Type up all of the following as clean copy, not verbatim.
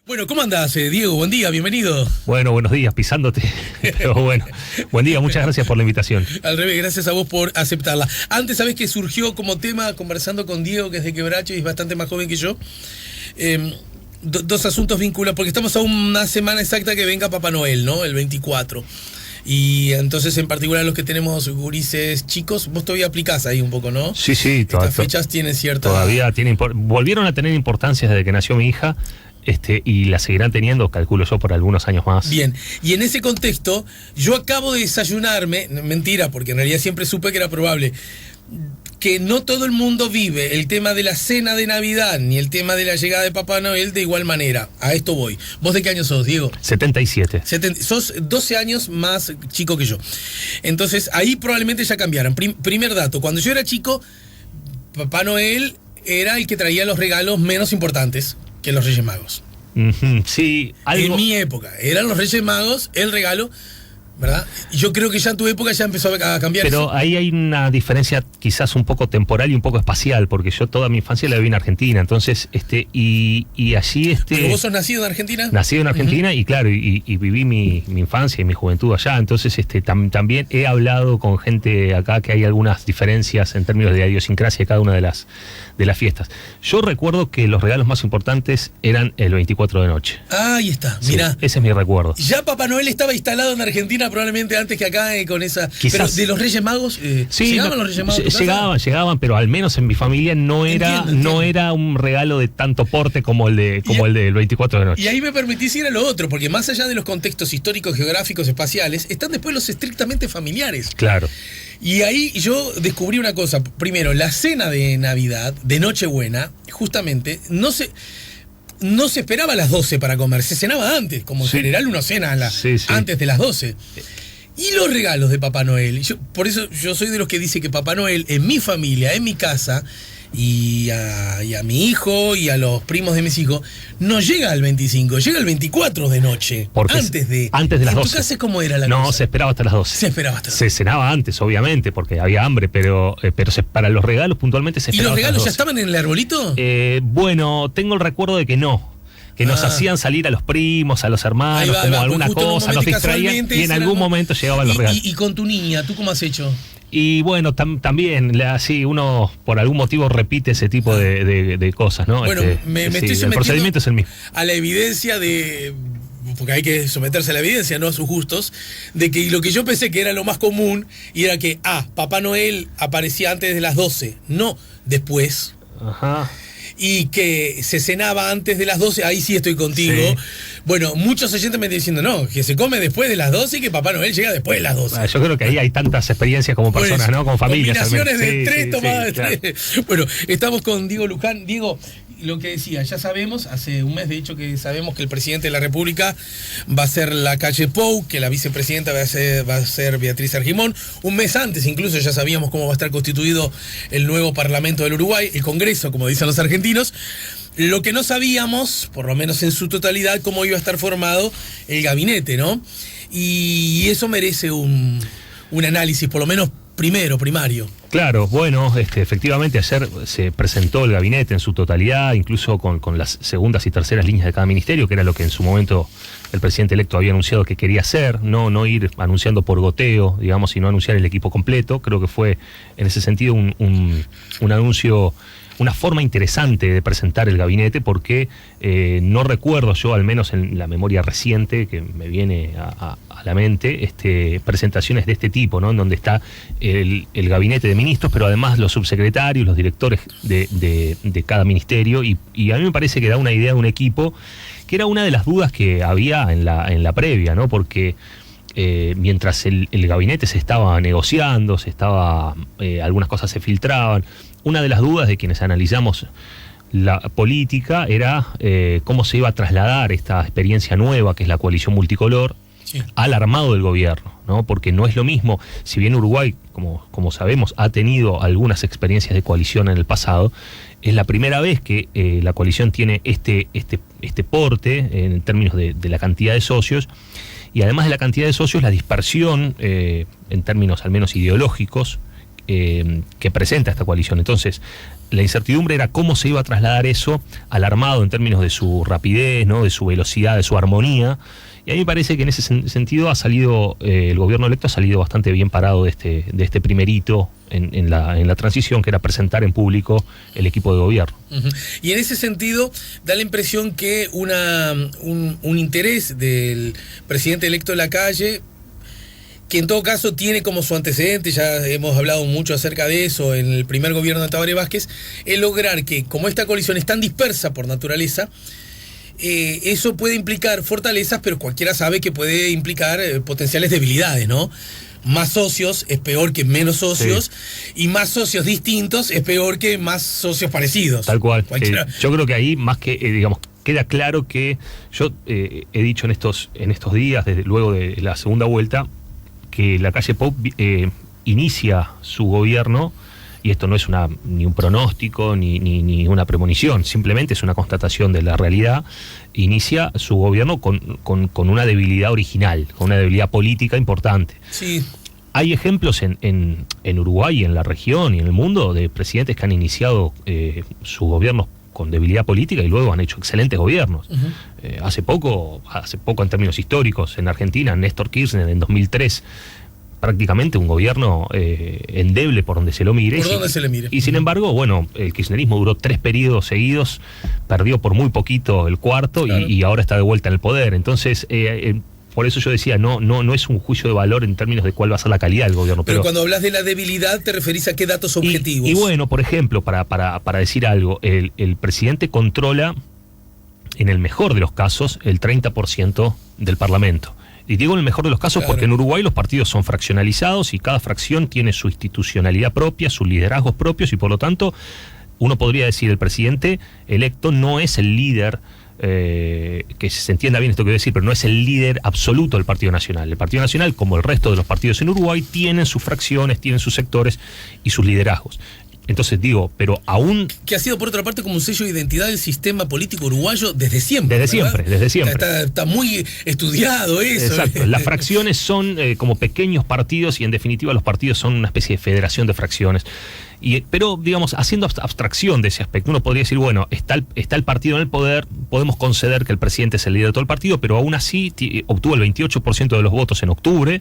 Bueno, ¿cómo andás, Diego? Buen día, bienvenido. Bueno, buenos días, pisándote. Pero bueno, buen día, muchas gracias por la invitación. Al revés, gracias a vos por aceptarla. Antes, ¿sabés que surgió como tema conversando con Diego, que es de Quebracho y es bastante más joven que yo? Dos asuntos vinculados, porque estamos a una semana exacta que venga Papá Noel, ¿no? El 24. Y entonces, en particular, los que tenemos gurises chicos, vos todavía aplicás ahí un poco, ¿no? Sí. Estas fechas tienen cierta... Todavía volvieron a tener importancia desde que nació mi hija. Y la seguirán teniendo, calculo yo, por algunos años más. Bien, y en ese contexto, yo acabo de desayunarme, mentira, porque en realidad siempre supe que era probable, que no todo el mundo vive el tema de la cena de Navidad, ni el tema de la llegada de Papá Noel de igual manera. A esto voy. ¿Vos de qué año sos, Diego? 77. Sos 12 años más chico que yo. Entonces, ahí probablemente ya cambiaron. Primer dato, cuando yo era chico, Papá Noel era el que traía los regalos menos importantes que los Reyes Magos. Sí, En mi época, eran los Reyes Magos el regalo, ¿verdad? Yo creo que ya en tu época ya empezó a cambiar pero eso. Ahí hay una diferencia quizás un poco temporal y un poco espacial, porque yo toda mi infancia la viví en Argentina, entonces, y allí... ¿Pero vos sos nacido en Argentina? Nacido en Argentina y claro, y viví mi infancia y mi juventud allá, entonces también he hablado con gente acá que hay algunas diferencias en términos de la idiosincrasia de cada una de las fiestas. Yo recuerdo que los regalos más importantes eran el 24 de noche. Ahí está, mirá. Sí, ese es mi recuerdo. Ya Papá Noel estaba instalado en Argentina probablemente antes que acá con esa... Quizás. Pero de los Reyes Magos, sí, ¿llegaban los Reyes Magos? Llegaban, pero al menos en mi familia no era un regalo de tanto porte como el del 24 de noche. Y ahí me permitís ir a lo otro, porque más allá de los contextos históricos, geográficos, espaciales, están después los estrictamente familiares. Claro. Y ahí yo descubrí una cosa. Primero, la cena de Navidad, de Nochebuena, justamente, no se esperaba a las 12 para comer, se cenaba antes, como en general uno cena antes de las 12. Y los regalos de Papá Noel, por eso yo soy de los que dice que Papá Noel en mi familia, en mi casa, y a mi hijo y a los primos de mis hijos, no llega al 25, llega al 24 de noche. Porque antes de las 12. ¿En tu casa cómo era la cosa? No, se esperaba hasta las 12. Se esperaba hasta las 12. Se cenaba antes, obviamente, porque había hambre, pero para los regalos puntualmente se esperaba. ¿Y los regalos ya estaban en el arbolito? Bueno, tengo el recuerdo de que no. Que nos hacían salir a los primos, a los hermanos, como alguna cosa, nos distraían y en algún momento llegaban los regalos. ¿Y con tu niña, tú cómo has hecho? Y bueno, también, sí, uno por algún motivo repite ese tipo de cosas, ¿no? Bueno, me estoy sometiendo el procedimiento es el mismo. A la evidencia porque hay que someterse a la evidencia, no a sus gustos, de que lo que yo pensé que era lo más común, y era que, Papá Noel aparecía antes de las 12, no después. Ajá. Y que se cenaba antes de las 12, ahí sí estoy contigo. Sí. Bueno, muchos oyentes me están diciendo, no, que se come después de las 12 y que Papá Noel llega después de las 12. Yo creo que ahí hay tantas experiencias como personas, ¿no? Como familias. Combinaciones de tres tomadas de claro. tres. Bueno, estamos con Diego Luján. Diego, lo que decía, ya sabemos, hace un mes de hecho que sabemos que el presidente de la República va a ser la calle Pou, que la vicepresidenta va a ser Beatriz Argimón. Un mes antes incluso ya sabíamos cómo va a estar constituido el nuevo Parlamento del Uruguay, el Congreso, como dicen los argentinos. Lo que no sabíamos, por lo menos en su totalidad, cómo iba a estar formado el gabinete, ¿no? Y eso merece un análisis, por lo menos primario. Claro, bueno, efectivamente ayer se presentó el gabinete en su totalidad, incluso con las segundas y terceras líneas de cada ministerio, que era lo que en su momento el presidente electo había anunciado que quería hacer, no ir anunciando por goteo, digamos, sino anunciar el equipo completo. Creo que fue en ese sentido un anuncio, una forma interesante de presentar el gabinete, porque no recuerdo yo, al menos en la memoria reciente que me viene a la mente, presentaciones de este tipo, ¿no? En donde está el gabinete de ministros, pero además los subsecretarios, los directores de cada ministerio, y a mí me parece que da una idea de un equipo, que era una de las dudas que había en la previa, ¿no? Porque mientras el gabinete se estaba negociando, algunas cosas se filtraban, una de las dudas de quienes analizamos la política era cómo se iba a trasladar esta experiencia nueva, que es la coalición multicolor, al armado del gobierno, ¿no? Porque no es lo mismo, si bien Uruguay, como sabemos, ha tenido algunas experiencias de coalición en el pasado, es la primera vez que la coalición tiene este porte en términos de la cantidad de socios, y además de la cantidad de socios, la dispersión en términos al menos ideológicos que presenta esta coalición. Entonces, la incertidumbre era cómo se iba a trasladar eso al armado en términos de su rapidez, ¿no? De su velocidad, de su armonía. Y a mí me parece que en ese sentido ha salido, el gobierno electo ha salido bastante bien parado de este primer hito en la transición, que era presentar en público el equipo de gobierno. Uh-huh. Y en ese sentido da la impresión que un interés del presidente electo Lacalle, que en todo caso tiene como su antecedente, ya hemos hablado mucho acerca de eso en el primer gobierno de Tabaré Vázquez, es lograr que, como esta coalición es tan dispersa por naturaleza, eso puede implicar fortalezas, pero cualquiera sabe que puede implicar potenciales debilidades, ¿no? Más socios es peor que menos socios, sí. Y más socios distintos es peor que más socios parecidos. Tal cual. Yo creo que ahí, más que, digamos, queda claro que yo he dicho en estos días, desde luego de la segunda vuelta, que Lacalle Pou inicia su gobierno, y esto no es ni un pronóstico ni una premonición, simplemente es una constatación de la realidad, inicia su gobierno con una debilidad original, con una debilidad política importante. Sí. Hay ejemplos en Uruguay, en la región y en el mundo, de presidentes que han iniciado sus gobiernos con debilidad política y luego han hecho excelentes gobiernos. Uh-huh. Hace poco en términos históricos, en Argentina, Néstor Kirchner en 2003, prácticamente un gobierno endeble por donde se lo mire. Y sin embargo, bueno, el kirchnerismo duró 3 periodos seguidos, perdió por muy poquito el cuarto, claro. y ahora está de vuelta en el poder. Entonces, por eso yo decía, no es un juicio de valor en términos de cuál va a ser la calidad del gobierno. Pero cuando hablas de la debilidad, ¿te referís a qué datos objetivos? Y bueno, por ejemplo, para decir algo, el presidente controla, en el mejor de los casos, el 30% del Parlamento. Y digo en el mejor de los casos, claro, porque en Uruguay los partidos son fraccionalizados y cada fracción tiene su institucionalidad propia, sus liderazgos propios, y por lo tanto uno podría decir el presidente electo no es el líder, que se entienda bien esto que voy a decir, pero no es el líder absoluto del Partido Nacional. El Partido Nacional, como el resto de los partidos en Uruguay, tienen sus fracciones, tienen sus sectores y sus liderazgos. Entonces digo, pero aún... Que ha sido por otra parte como un sello de identidad del sistema político uruguayo desde siempre. Desde siempre. Está muy estudiado eso. Exacto. Las fracciones son como pequeños partidos y en definitiva los partidos son una especie de federación de fracciones. Pero, digamos, haciendo abstracción de ese aspecto, uno podría decir, bueno, está el partido en el poder, podemos conceder que el presidente es el líder de todo el partido, pero aún así obtuvo el 28% de los votos en octubre,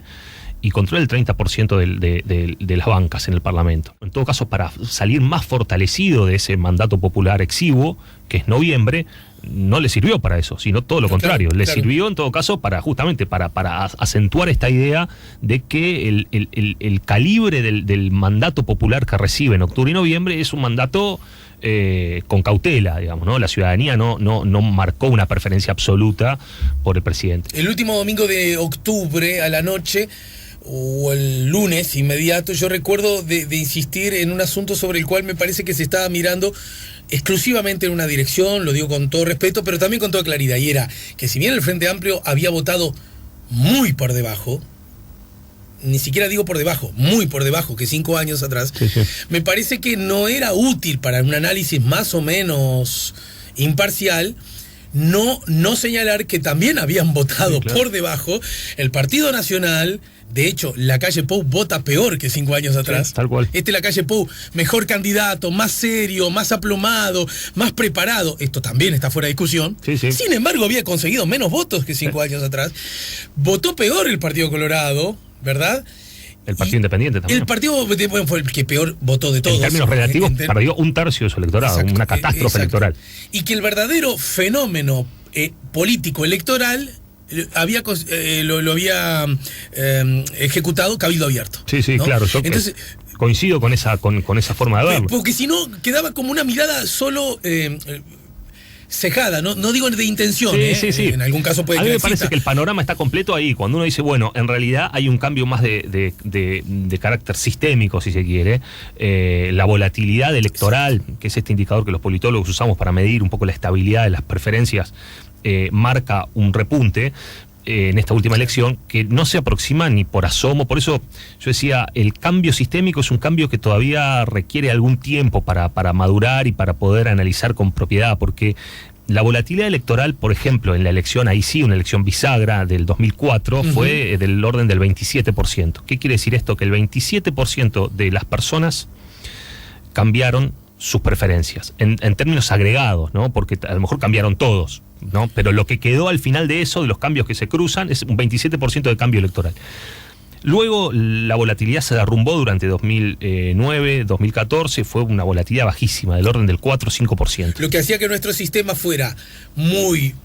y controla el 30% de las bancas en el Parlamento. En todo caso, para salir más fortalecido de ese mandato popular exiguo, que es noviembre, no le sirvió para eso, sino todo lo contrario. Le sirvió en todo caso justamente para acentuar esta idea de que el calibre del mandato popular que recibe en octubre y noviembre es un mandato con cautela, digamos, ¿no? La ciudadanía no marcó una preferencia absoluta por el presidente. El último domingo de octubre a la noche, o el lunes inmediato, yo recuerdo de insistir en un asunto sobre el cual me parece que se estaba mirando exclusivamente en una dirección, lo digo con todo respeto, pero también con toda claridad, y era que si bien el Frente Amplio había votado muy por debajo, ni siquiera digo por debajo, muy por debajo que 5 años atrás, sí. Me parece que no era útil para un análisis más o menos imparcial no señalar que también habían votado, sí, claro, por debajo el Partido Nacional. De hecho, Lacalle Pou vota peor que 5 años atrás. Sí, tal cual. Lacalle Pou, mejor candidato, más serio, más aplomado, más preparado. Esto también está fuera de discusión. Sí, sí. Sin embargo, había conseguido menos votos que 5 años atrás. Votó peor el Partido Colorado, ¿verdad? El Partido Independiente también. El Partido fue el que peor votó de todos. En términos relativos, perdió 1/3 de su electorado, exacto, una catástrofe electoral. Y que el verdadero fenómeno político electoral lo había ejecutado Cabildo Abierto. Sí, sí, ¿no? Claro. Entonces, coincido con esa forma de verlo. Porque si no, quedaba como una mirada solo cejada, no digo de intención, sí. En algún caso puede a mí me parece que el panorama está completo ahí, cuando uno dice, bueno, en realidad hay un cambio más de carácter sistémico, si se quiere, la volatilidad electoral, que es este indicador que los politólogos usamos para medir un poco la estabilidad de las preferencias, marca un repunte en esta última elección que no se aproxima ni por asomo. Por eso yo decía, el cambio sistémico es un cambio que todavía requiere algún tiempo para madurar y para poder analizar con propiedad, porque La volatilidad electoral, por ejemplo, en la elección, ahí sí, una elección bisagra del 2004, fue del orden del 27%. ¿Qué quiere decir esto? Que el 27% de las personas cambiaron sus preferencias, en términos agregados, ¿no? Porque a lo mejor cambiaron todos, ¿no? Pero lo que quedó al final de eso, de los cambios que se cruzan, es un 27% de cambio electoral. Luego la volatilidad se derrumbó durante 2009, 2014, fue una volatilidad bajísima, del orden del 4 o 5%. Lo que hacía que nuestro sistema fuera muy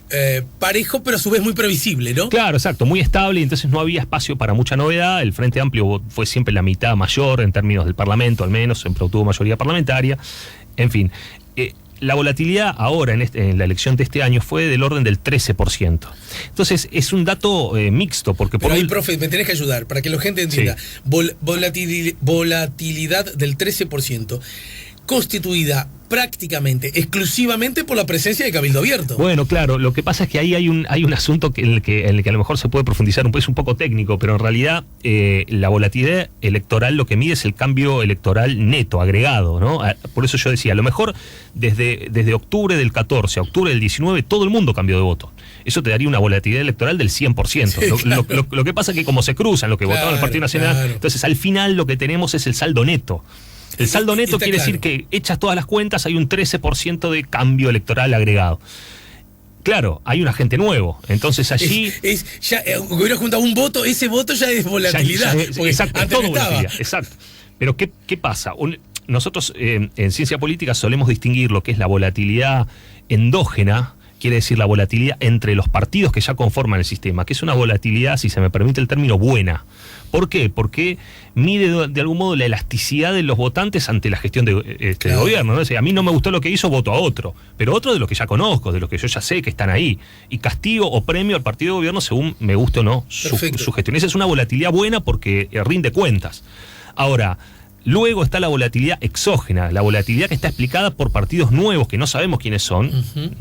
parejo, pero a su vez muy previsible, ¿no? Claro, exacto, muy estable, y entonces no había espacio para mucha novedad. El Frente Amplio fue siempre la mitad mayor en términos del Parlamento, al menos, siempre obtuvo mayoría parlamentaria. En fin, la volatilidad ahora en la elección de este año fue del orden del 13%. Entonces es un dato mixto, porque por ahí, profe, me tenés que ayudar para que la gente entienda. Sí. Volatilidad del 13%, constituida prácticamente, exclusivamente por la presencia de Cabildo Abierto. Bueno, claro, lo que pasa es que ahí hay un asunto en el que a lo mejor se puede profundizar, es un poco técnico, pero en realidad la volatilidad electoral lo que mide es el cambio electoral neto, agregado, ¿no? Por eso yo decía, a lo mejor desde octubre del 14 a octubre del 19 todo el mundo cambió de voto. Eso te daría una volatilidad electoral del 100%. Sí, claro. lo que pasa es que como se cruzan lo que votaron el Partido Nacional, entonces al final lo que tenemos es el saldo neto. El saldo neto quiere decir que echas todas las cuentas, hay un 13% de cambio electoral agregado. Claro, hay un agente nuevo, entonces allí... Ya hubiera juntado un voto, ese voto ya es volatilidad. Exacto, antes todo volatilidad, exacto. Pero ¿qué pasa? Nosotros en ciencia política solemos distinguir lo que es la volatilidad endógena, quiere decir la volatilidad entre los partidos que ya conforman el sistema, que es una volatilidad, si se me permite el término, buena. ¿Por qué? Porque mide de algún modo la elasticidad de los votantes ante la gestión de gobierno, ¿no? O sea, a mí no me gustó lo que hizo, voto a otro, pero otro de los que ya conozco, de los que yo ya sé que están ahí, y castigo o premio al partido de gobierno según me guste o no su gestión. Esa es una volatilidad buena porque rinde cuentas. Ahora, luego está la volatilidad exógena, la volatilidad que está explicada por partidos nuevos que no sabemos quiénes son,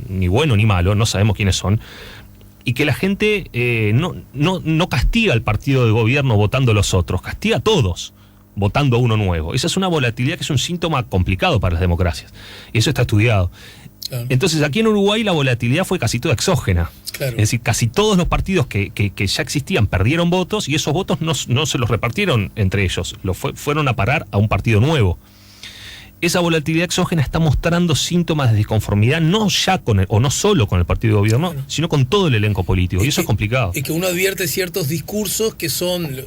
ni bueno ni malo, no sabemos quiénes son, y que la gente no castiga al partido de gobierno votando a los otros, castiga a todos votando a uno nuevo. Esa es una volatilidad que es un síntoma complicado para las democracias, y eso está estudiado. Claro. Entonces aquí en Uruguay la volatilidad fue casi toda exógena. Claro. Es decir, casi todos los partidos que ya existían perdieron votos, y esos votos no se los repartieron entre ellos, fueron a parar a un partido nuevo. Esa volatilidad exógena está mostrando síntomas de disconformidad, no ya no solo con el partido de gobierno, claro, sino con todo el elenco político, y eso es complicado. Es que uno advierte ciertos discursos que son,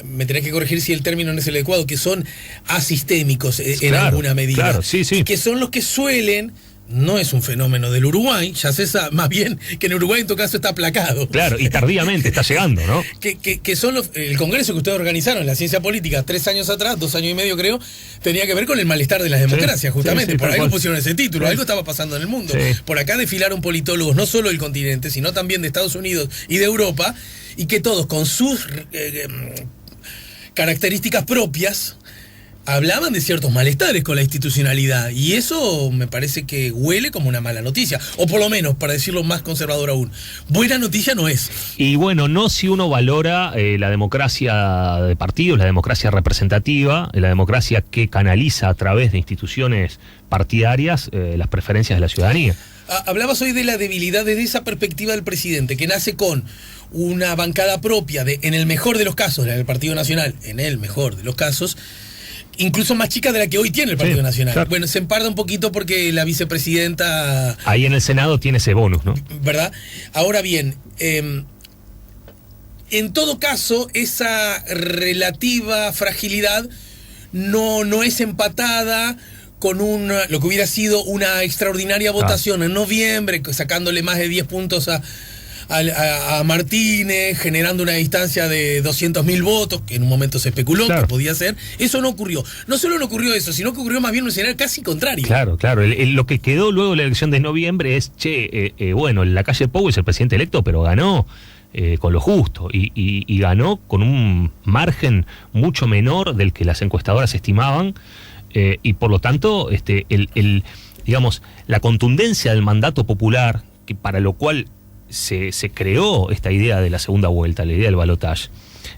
me tenés que corregir si el término no es el adecuado, que son asistémicos en alguna medida. Claro, sí. Que son los que suelen... No es un fenómeno del Uruguay, ya se sabe, más bien que en Uruguay en tu caso está aplacado. Claro, y tardíamente está llegando, ¿no? que son el congreso que ustedes organizaron, la ciencia política, 3 años atrás, 2 años y medio creo, tenía que ver con el malestar de las democracias, justamente. Por algo pusieron ese título, algo estaba pasando en el mundo. Por acá desfilaron politólogos, no solo del continente, sino también de Estados Unidos y de Europa, y que todos con sus características propias hablaban de ciertos malestares con la institucionalidad, y eso me parece que huele como una mala noticia, o por lo menos, para decirlo más conservador aún, buena noticia no es. Y bueno, no si uno valora la democracia de partidos, la democracia representativa, la democracia que canaliza a través de instituciones partidarias las preferencias de la ciudadanía. Hablabas hoy de la debilidad desde esa perspectiva del presidente, que nace con una bancada propia, en el mejor de los casos, la del Partido Nacional, en el mejor de los casos, incluso más chica de la que hoy tiene el Partido Nacional. Claro. Bueno, se emparda un poquito porque la vicepresidenta... Ahí en el Senado tiene ese bonus, ¿no? ¿Verdad? Ahora bien, en todo caso, esa relativa fragilidad no es empatada con lo que hubiera sido una extraordinaria votación en noviembre, sacándole más de 10 puntos a Martínez, generando una distancia de 200.000 votos, que en un momento se especuló que podía ser. Eso no ocurrió. No solo no ocurrió eso, sino que ocurrió más bien un escenario casi contrario. Claro. Lo que quedó luego de la elección de noviembre es, bueno, en la calle Pou es el presidente electo, pero ganó con lo justo, y ganó con un margen mucho menor del que las encuestadoras estimaban, y por lo tanto, digamos, la contundencia del mandato popular, que para lo cual se creó esta idea de la segunda vuelta, la idea del balotaje,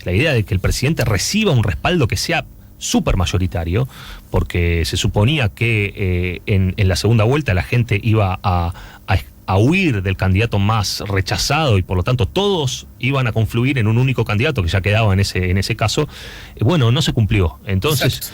la idea de que el presidente reciba un respaldo que sea súper mayoritario, porque se suponía que en la segunda vuelta la gente iba a a huir del candidato más rechazado y por lo tanto todos iban a confluir en un único candidato que ya quedaba en ese caso, bueno, no se cumplió. Entonces,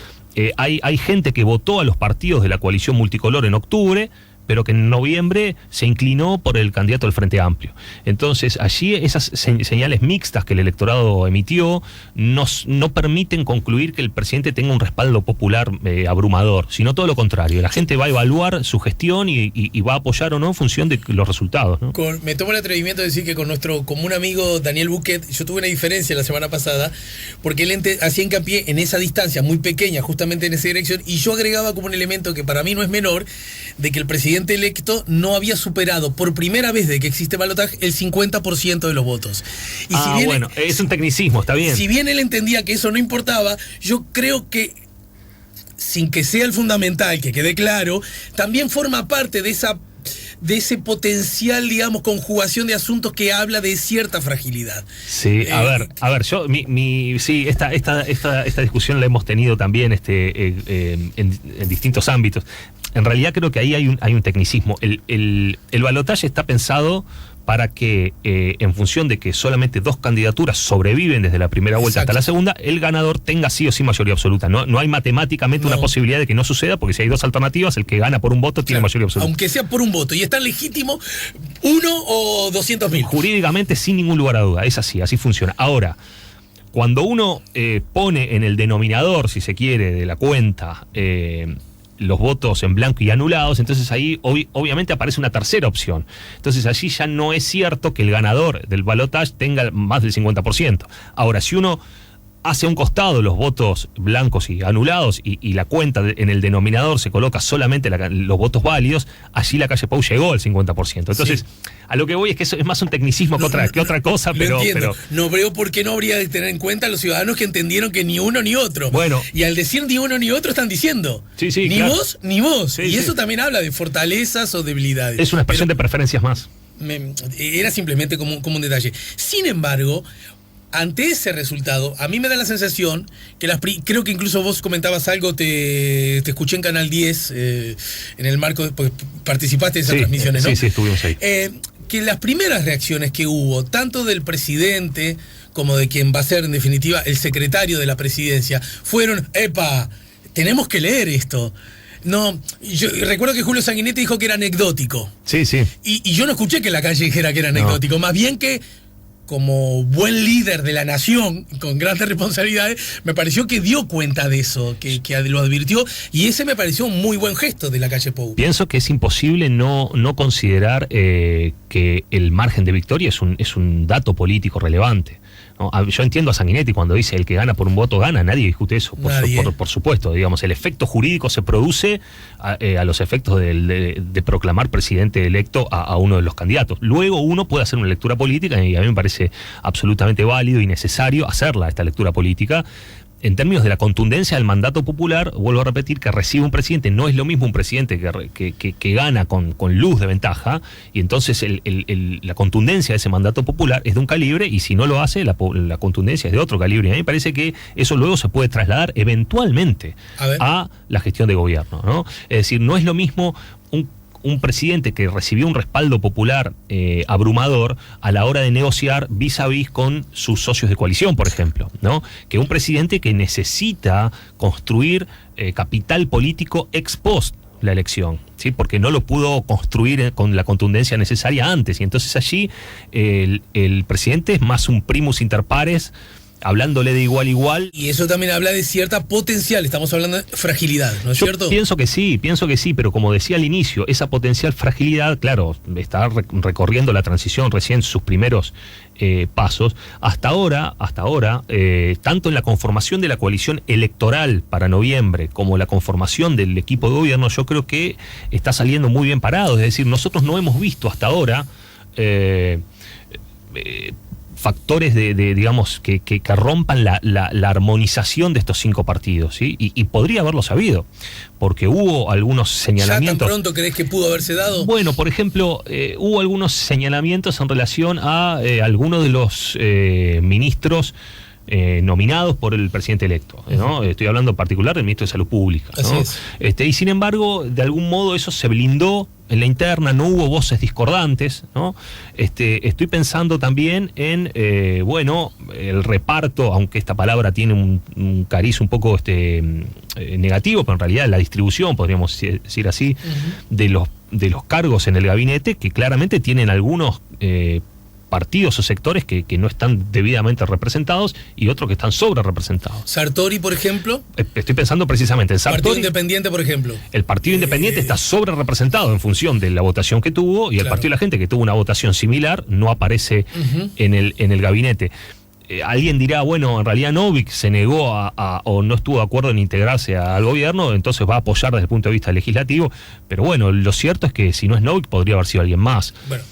hay gente que votó a los partidos de la coalición multicolor en octubre, pero que en noviembre se inclinó por el candidato del Frente Amplio. Entonces, allí esas señales mixtas que el electorado emitió no permiten concluir que el presidente tenga un respaldo popular abrumador, sino todo lo contrario. La gente va a evaluar su gestión y va a apoyar o no en función de los resultados, ¿no? Me tomo el atrevimiento de decir que con nuestro común amigo Daniel Buquet, yo tuve una diferencia la semana pasada, porque él hacía hincapié en esa distancia muy pequeña, justamente en esa dirección, y yo agregaba como un elemento que para mí no es menor, de que el presidente electo no había superado por primera vez de que existe balotaje el 50% de los votos. Y si bien bueno, es un tecnicismo, está bien. Si bien él entendía que eso no importaba, yo creo que, sin que sea el fundamental, que quede claro, también forma parte de ese potencial, digamos, conjugación de asuntos que habla de cierta fragilidad. Sí, a ver, yo, sí, esta discusión la hemos tenido también en distintos ámbitos. En realidad creo que ahí hay un tecnicismo. El balotaje está pensado para que, en función de que solamente 2 candidaturas sobreviven desde la primera vuelta hasta la segunda, el ganador tenga sí o sí mayoría absoluta. No hay matemáticamente una posibilidad de que no suceda, porque si hay 2 alternativas, el que gana por un voto tiene mayoría absoluta. Aunque sea por un voto, y es tan legítimo 1 o 200.000. Jurídicamente, sin ningún lugar a duda, es así funciona. Ahora, cuando uno pone en el denominador, si se quiere, de la cuenta, los votos en blanco y anulados, entonces ahí obviamente aparece una tercera opción. Entonces allí ya no es cierto que el ganador del balotaje tenga más del 50%. Ahora, si uno hace a un costado los votos blancos y anulados y la cuenta en el denominador se coloca solamente los votos válidos, allí la calle Pou llegó al 50%. Entonces, a lo que voy es que eso es más un tecnicismo que otra cosa, pero no veo por qué no habría de tener en cuenta a los ciudadanos que entendieron que ni uno ni otro. Bueno, y al decir ni uno ni otro están diciendo ni claro. Vos ni vos. Sí, y eso también habla de fortalezas o debilidades. Es una expresión de preferencias más. Era simplemente como un detalle. Sin embargo, ante ese resultado, a mí me da la sensación que creo que incluso vos comentabas algo, te escuché en Canal 10, en el marco, porque participaste de esas transmisiones, ¿no? Sí, estuvimos ahí. Que las primeras reacciones que hubo, tanto del presidente como de quien va a ser en definitiva el secretario de la presidencia, fueron, ¡epa! Tenemos que leer esto. No, yo recuerdo que Julio Sanguinetti dijo que era anecdótico. Sí. Y yo no escuché que la calle dijera que era anecdótico, más bien que, como buen líder de la nación, con grandes responsabilidades, me pareció que dio cuenta de eso, que lo advirtió, y ese me pareció un muy buen gesto de la calle Pou. Pienso que es imposible no considerar que el margen de victoria es un dato político relevante, ¿no? Yo entiendo a Sanguinetti cuando dice el que gana por un voto gana, nadie discute eso, por supuesto, digamos, el efecto jurídico se produce a los efectos de proclamar presidente electo a uno de los candidatos. Luego uno puede hacer una lectura política, y a mí me parece absolutamente válido y necesario hacerla, esta lectura política. En términos de la contundencia del mandato popular, vuelvo a repetir que recibe un presidente, no es lo mismo un presidente que gana con luz de ventaja, y entonces la contundencia de ese mandato popular es de un calibre, y si no lo hace, la contundencia es de otro calibre. Y a mí me parece que eso luego se puede trasladar eventualmente a la gestión de gobierno, ¿no? Es decir, no es lo mismo un presidente que recibió un respaldo popular abrumador a la hora de negociar vis a vis con sus socios de coalición, por ejemplo, ¿no? Que un presidente que necesita construir capital político ex post la elección, ¿sí? Porque no lo pudo construir con la contundencia necesaria antes, y entonces allí el presidente es más un primus inter pares, hablándole de igual a igual. Y eso también habla de cierta potencial, estamos hablando de fragilidad, ¿no es cierto? Pienso que sí, pero como decía al inicio, esa potencial fragilidad, claro, está recorriendo la transición recién sus primeros pasos. Hasta ahora, tanto en la conformación de la coalición electoral para noviembre como la conformación del equipo de gobierno, yo creo que está saliendo muy bien parado. Es decir, nosotros no hemos visto hasta ahora factores digamos, que rompan la armonización de estos 5 partidos, ¿sí? Y podría haberlo sabido, porque hubo algunos señalamientos. ¿Ya tan pronto crees que pudo haberse dado? Bueno, por ejemplo, hubo algunos señalamientos en relación a algunos de los ministros nominados por el presidente electo, ¿no? Estoy hablando en particular del ministro de Salud Pública, ¿no? Así es. Y sin embargo, de algún modo eso se blindó en la interna, no hubo voces discordantes, ¿no? Estoy pensando también en, el reparto, aunque esta palabra tiene un cariz un poco negativo, pero en realidad la distribución, podríamos decir así, de los cargos en el gabinete, que claramente tienen algunos partidos o sectores que no están debidamente representados y otros que están sobre representados. Sartori, por ejemplo. Estoy pensando precisamente en Sartori. Partido Independiente, por ejemplo. El Partido Independiente está sobre representado en función de la votación que tuvo, y el Partido de la Gente, que tuvo una votación similar, no aparece en el gabinete. Alguien dirá, bueno, en realidad Novik se negó o no estuvo de acuerdo en integrarse al gobierno, entonces va a apoyar desde el punto de vista legislativo, pero bueno, lo cierto es que si no es Novik podría haber sido alguien más. Bueno,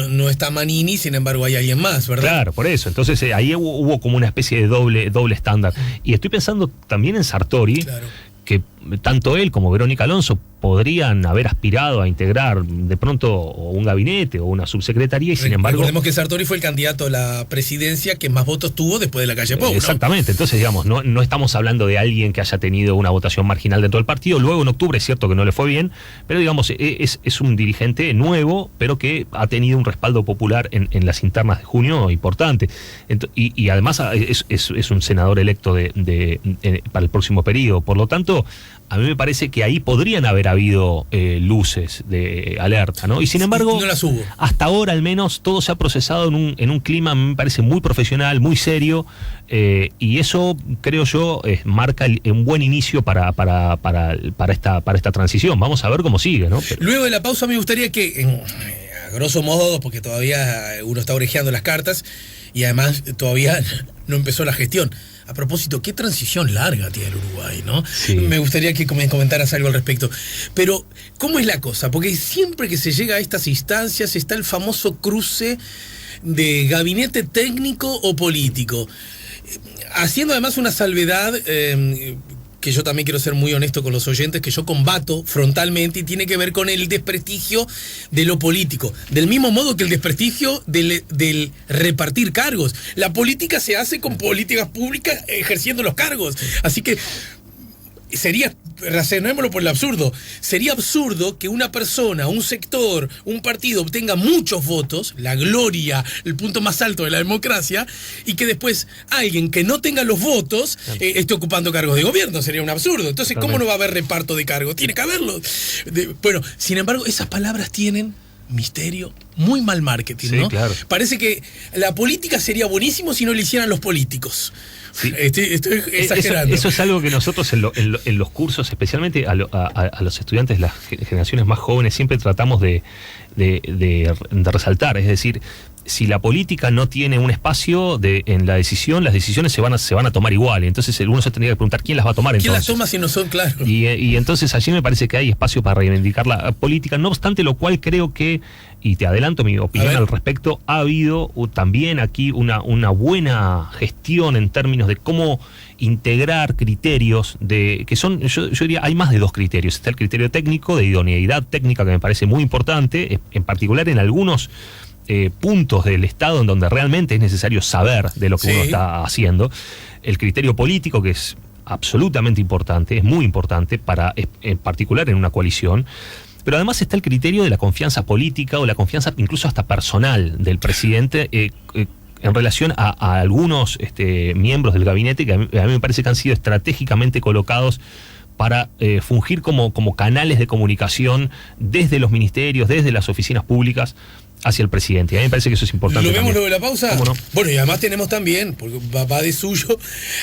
no está Manini, sin embargo hay alguien más, ¿verdad? Claro, por eso, entonces ahí hubo como una especie de doble estándar. Y estoy pensando también en Sartori, que tanto él como Verónica Alonso podrían haber aspirado a integrar de pronto un gabinete o una subsecretaría, y sin embargo... Recordemos que Sartori fue el candidato a la presidencia que más votos tuvo después de la calle Pou, ¿no? Exactamente, entonces digamos, no estamos hablando de alguien que haya tenido una votación marginal dentro del partido. Luego en octubre es cierto que no le fue bien, pero digamos, es un dirigente nuevo, pero que ha tenido un respaldo popular en las internas de junio importante. Y además es un senador electo para el próximo periodo. Por lo tanto, a mí me parece que ahí podrían haber habido luces de alerta, ¿no? Y sin embargo, no las hubo. Hasta ahora al menos todo se ha procesado en un clima, me parece, muy profesional, muy serio, y eso, creo yo, marca un buen inicio para esta transición. Vamos a ver cómo sigue, ¿no? Luego de la pausa me gustaría que, a grosso modo, porque todavía uno está orejeando las cartas y además todavía no empezó la gestión. A propósito, qué transición larga tiene el Uruguay, ¿no? Sí. Me gustaría que me comentaras algo al respecto. Pero, ¿cómo es la cosa? Porque siempre que se llega a estas instancias está el famoso cruce de gabinete técnico o político. Haciendo además una salvedad, que yo también quiero ser muy honesto con los oyentes, que yo combato frontalmente, y tiene que ver con el desprestigio de lo político. Del mismo modo que el desprestigio del repartir cargos. La política se hace con políticas públicas ejerciendo los cargos. Así que sería, razonémoslo por el absurdo, sería absurdo que una persona, un sector, un partido obtenga muchos votos, la gloria, el punto más alto de la democracia, y que después alguien que no tenga los votos esté ocupando cargos de gobierno. Sería un absurdo. Entonces, ¿cómo no va a haber reparto de cargos? Tiene que haberlo. Bueno, sin embargo, esas palabras tienen misterio, muy mal marketing, ¿no? Claro. Parece que la política sería buenísimo si no lo hicieran los políticos. Sí. Estoy exagerando. Eso es algo que nosotros en los cursos, especialmente a los estudiantes, las generaciones más jóvenes, siempre tratamos de resaltar. Es decir, si la política no tiene un espacio en la decisión, las decisiones se van a tomar igual. Entonces uno se tendría que preguntar quién las va a tomar. ¿Quién las toma si no son claros? Y entonces allí me parece que hay espacio para reivindicar la política. No obstante lo cual, creo que, y te adelanto mi opinión al respecto, ha habido también aquí una buena gestión en términos de cómo integrar criterios que son, yo diría, hay más de dos criterios. Está el criterio técnico, de idoneidad técnica, que me parece muy importante, en particular en algunos puntos del Estado en donde realmente es necesario saber de lo que uno está haciendo. El criterio político, que es absolutamente importante, es muy importante, en particular en una coalición. Pero además está el criterio de la confianza política, o la confianza incluso hasta personal del presidente en relación a algunos miembros del gabinete, que a mí me parece que han sido estratégicamente colocados para fungir como canales de comunicación desde los ministerios, desde las oficinas públicas, hacia el presidente. A mí me parece que eso es importante. ¿Lo vemos también. luego de la pausa? ¿Cómo no? Bueno, y además tenemos también, porque va de suyo,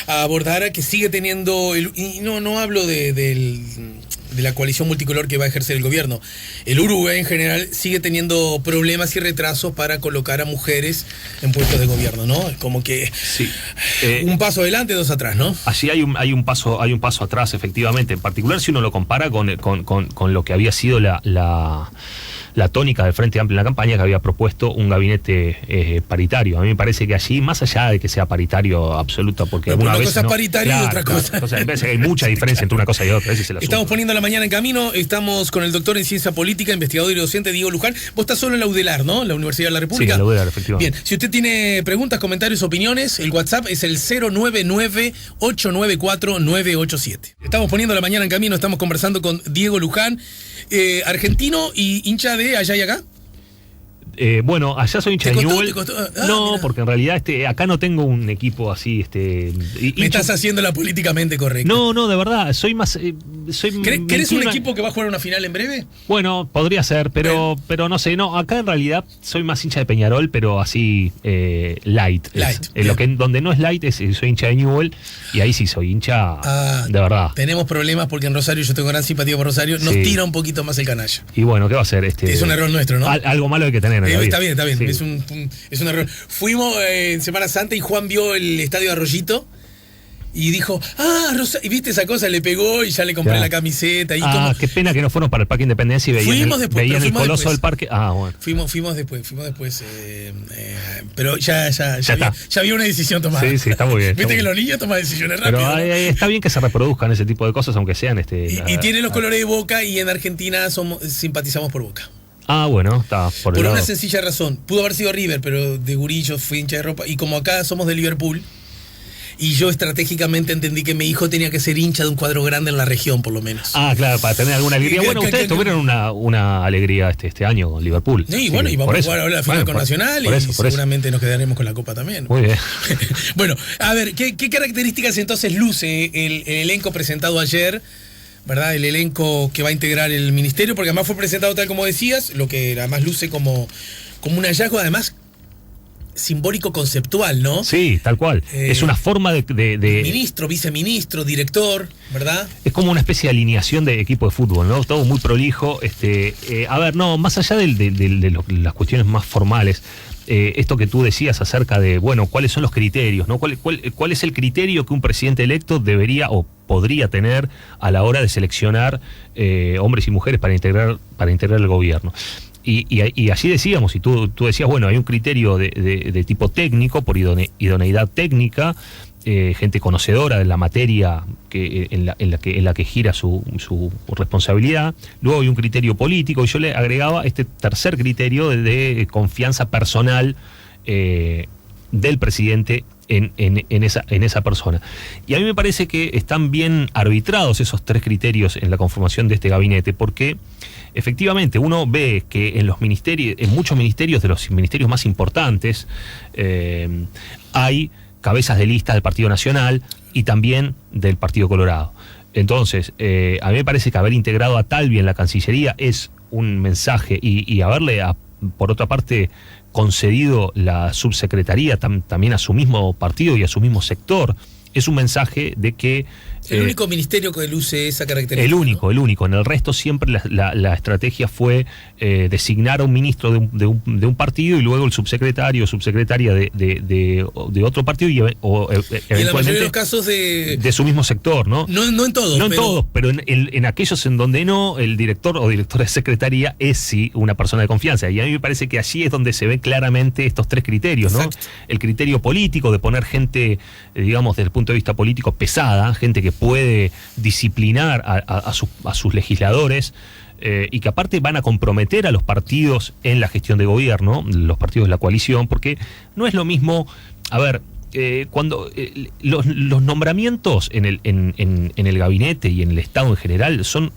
a abordar a que sigue teniendo, y no hablo de la coalición multicolor que va a ejercer el gobierno. El Uruguay en general sigue teniendo problemas y retrasos para colocar a mujeres en puestos de gobierno, ¿no? Es como que un paso adelante, dos atrás, ¿no? Allí hay un paso atrás, efectivamente. En particular si uno lo compara con lo que había sido la la tónica del Frente Amplio en la campaña, que había propuesto un gabinete paritario. A mí me parece que allí, más allá de que sea paritario absoluto, porque pero alguna una vez cosa es paritario y otra cosa. Me parece que hay mucha diferencia entre una cosa y otra. Ese es el asunto. Estamos poniendo la mañana en camino, estamos con el doctor en ciencia política, investigador y docente Diego Luján. Vos estás solo en la UDELAR, ¿no? La Universidad de la República. Sí, en la UDELAR, efectivamente. Bien, si usted tiene preguntas, comentarios, opiniones, el WhatsApp es el 099-894-987. Estamos poniendo la mañana en camino, estamos conversando con Diego Luján, argentino y hincha de allá y acá. Bueno, allá soy hincha de Newell. No, mira. porque en realidad acá no tengo un equipo así. Me estás haciendo la políticamente correcta. No, de verdad, soy más. ¿Querés un equipo que va a jugar una final en breve? Bueno, podría ser, pero no sé. No, acá en realidad soy más hincha de Peñarol, pero así light. Donde no es light, soy hincha de Newell, y ahí sí soy hincha de verdad. Tenemos problemas porque en Rosario, yo tengo gran simpatía por Rosario, nos tira un poquito más el canalla. Y bueno, ¿qué va a ser? Es un error nuestro, ¿no? Algo malo hay que tener. Está bien. Sí. Es un error. Fuimos en Semana Santa y Juan vio el estadio de Arroyito y dijo, y viste esa cosa, le pegó y ya le compré la camiseta. Y qué pena que no fueron para el Parque Independencia y veían el coloso del parque. Bueno. Fuimos después. Pero ya había una decisión tomada. Sí, está muy bien. Viste que los niños toman decisiones rápido. Pero está bien que se reproduzcan ese tipo de cosas, aunque sean y tienen los colores de Boca, y en Argentina simpatizamos por Boca. Bueno, está por una sencilla razón. Pudo haber sido River, pero de gurillo fui hincha de ropa. Y como acá somos de Liverpool, y yo estratégicamente entendí que mi hijo tenía que ser hincha de un cuadro grande en la región, por lo menos. Claro, para tener alguna alegría. Bueno, ustedes tuvieron una alegría este año con Liverpool. Sí, bueno, y vamos a jugar ahora la final con Nacional, y seguramente nos quedaremos con la Copa también. Muy bien. Bueno, a ver, ¿qué características entonces luce el elenco presentado ayer? ¿Verdad? El elenco que va a integrar el ministerio, porque además fue presentado tal como decías, lo que además luce como un hallazgo, además simbólico conceptual, ¿no? Sí, tal cual. Es una forma de ministro, viceministro, director, ¿verdad? Es como una especie de alineación de equipo de fútbol, ¿no? Todo muy prolijo. Más allá de las cuestiones más formales, esto que tú decías acerca de, ¿cuáles son los criterios, ¿no? ¿Cuál es el criterio que un presidente electo debería o podría tener a la hora de seleccionar hombres y mujeres para integrar el gobierno? Y allí decíamos, y tú decías, hay un criterio de tipo técnico, por idoneidad técnica, gente conocedora de la materia en la que gira su responsabilidad. Luego hay un criterio político, y yo le agregaba este tercer criterio de confianza personal del presidente en esa persona. Y a mí me parece que están bien arbitrados esos tres criterios en la conformación de este gabinete, porque efectivamente uno ve que en muchos ministerios, de los ministerios más importantes, hay cabezas de lista del Partido Nacional y también del Partido Colorado. Entonces, a mí me parece que haber integrado a Talvi en la Cancillería es un mensaje, y haberle, por otra parte, concedido la subsecretaría también a su mismo partido y a su mismo sector, es un mensaje de que... El único ministerio que luce esa característica. El único. En el resto siempre la estrategia fue designar a un ministro de un partido, y luego el subsecretario o subsecretaria de otro partido, y en la mayoría de los casos de su mismo sector, ¿no? No en todos. No en todos, pero en aquellos en donde no, el director o directora de secretaría es sí una persona de confianza. Y a mí me parece que allí es donde se ven claramente estos tres criterios, ¿no? Exacto. El criterio político, de poner gente, digamos, desde el punto de vista político pesada, gente que puede disciplinar a sus legisladores, y que aparte van a comprometer a los partidos en la gestión de gobierno, los partidos de la coalición, porque no es lo mismo, cuando los nombramientos en el gabinete y en el Estado en general son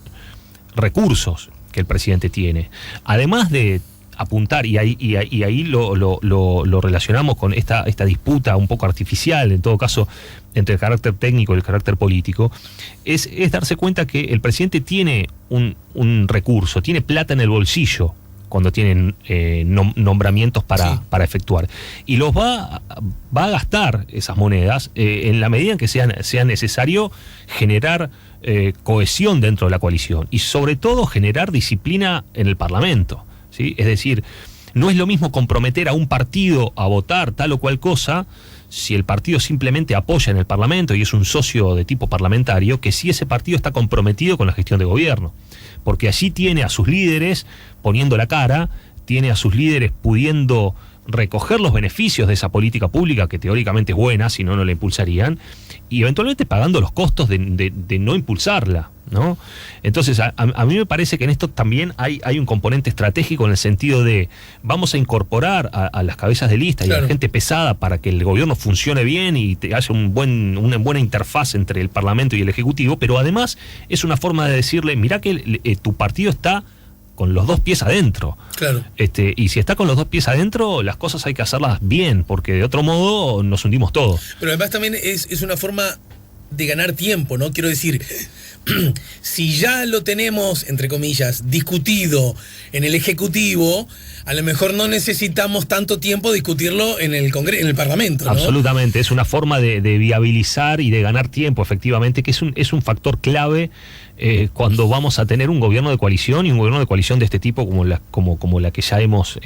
recursos que el presidente tiene, además de apuntar, y ahí lo relacionamos con esta disputa un poco artificial, en todo caso, entre el carácter técnico y el carácter político, es darse cuenta que el presidente tiene un recurso, tiene plata en el bolsillo cuando tienen nombramientos para efectuar, y los va a gastar esas monedas en la medida en que sea necesario generar cohesión dentro de la coalición, y sobre todo generar disciplina en el Parlamento, ¿sí? Es decir, no es lo mismo comprometer a un partido a votar tal o cual cosa si el partido simplemente apoya en el Parlamento y es un socio de tipo parlamentario, que si ese partido está comprometido con la gestión de gobierno. Porque allí tiene a sus líderes poniendo la cara, tiene a sus líderes pudiendo recoger los beneficios de esa política pública, que teóricamente es buena, si no, no la impulsarían, y eventualmente pagando los costos de no impulsarla, ¿no? Entonces, a mí me parece que en esto también hay un componente estratégico, en el sentido de vamos a incorporar a las cabezas de lista y a la gente pesada para que el gobierno funcione bien y haya una buena interfaz entre el Parlamento y el Ejecutivo, pero además es una forma de decirle, mirá que tu partido está con los dos pies adentro. Claro. Y si está con los dos pies adentro, las cosas hay que hacerlas bien, porque de otro modo nos hundimos todos. Pero además también es una forma de ganar tiempo, ¿no? Quiero decir, si ya lo tenemos, entre comillas, discutido en el Ejecutivo, a lo mejor no necesitamos tanto tiempo discutirlo en el Congreso, en el Parlamento, ¿no? Absolutamente, es una forma de viabilizar y de ganar tiempo, efectivamente, que es un factor clave cuando vamos a tener un gobierno de coalición, y un gobierno de coalición de este tipo como la que ya hemos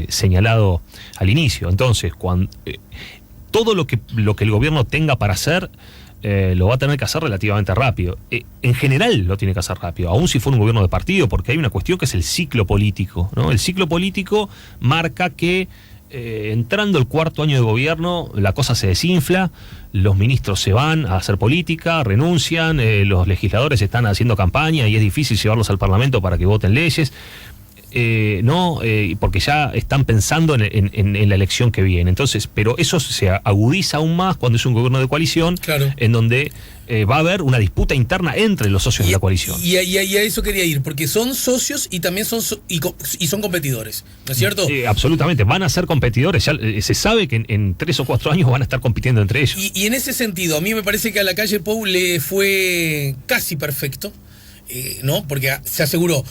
señalado al inicio. Entonces, todo lo que el gobierno tenga para hacer, lo va a tener que hacer relativamente rápido. En general lo tiene que hacer rápido, aun si fuera un gobierno de partido, porque hay una cuestión que es el ciclo político, ¿no? El ciclo político marca que entrando el cuarto año de gobierno la cosa se desinfla, los ministros se van a hacer política, renuncian, los legisladores están haciendo campaña y es difícil llevarlos al Parlamento para que voten leyes. Porque ya están pensando en la elección que viene. Entonces, pero eso se agudiza aún más cuando es un gobierno de coalición, claro, en donde va a haber una disputa interna entre los socios de la coalición. Y a eso quería ir, porque son socios y también son competidores, ¿no es cierto? Absolutamente, van a ser competidores. Ya se sabe que en 3 o 4 años van a estar compitiendo entre ellos. Y en ese sentido, a mí me parece que a Lacalle Pou le fue casi perfecto, ¿no? Porque se aseguró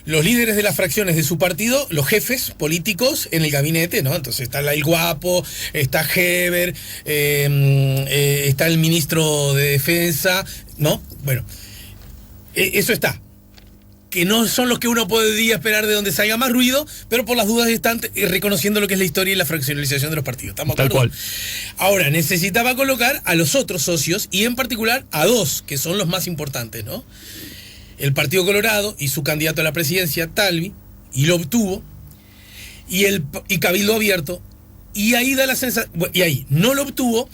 los líderes de las fracciones de su partido, los jefes políticos en el gabinete, ¿no? Entonces está el Guapo, está Heber, está el ministro de Defensa, ¿no? Bueno, eso está. Que no son los que uno podría esperar de donde salga más ruido, pero por las dudas están reconociendo lo que es la historia y la fraccionalización de los partidos. ¿Estamos de acuerdo? Tal cual. Ahora, necesitaba colocar a los otros socios, y en particular a dos, que son los más importantes, ¿no? El Partido Colorado y su candidato a la presidencia, Talvi, y lo obtuvo, y Cabildo Abierto, y ahí da la sensación, y ahí no lo obtuvo,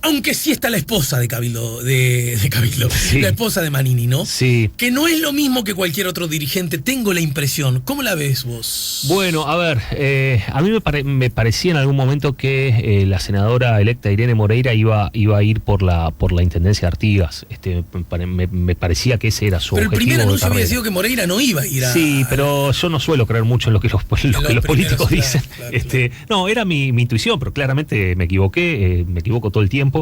aunque sí está la esposa de Cabildo, sí, la esposa de Manini, ¿no? Sí. Que no es lo mismo que cualquier otro dirigente, tengo la impresión. ¿Cómo la ves vos? Bueno, a ver, a mí me parecía en algún momento que la senadora electa Irene Moreira iba a ir por la intendencia de Artigas. Me parecía que ese era su objetivo. Pero el primer anuncio había sido que Moreira no iba a ir a... Sí, pero yo no suelo creer mucho en lo que los políticos dicen. Claro. No, era mi intuición, pero claramente me equivoqué, me equivoco todo el tiempo.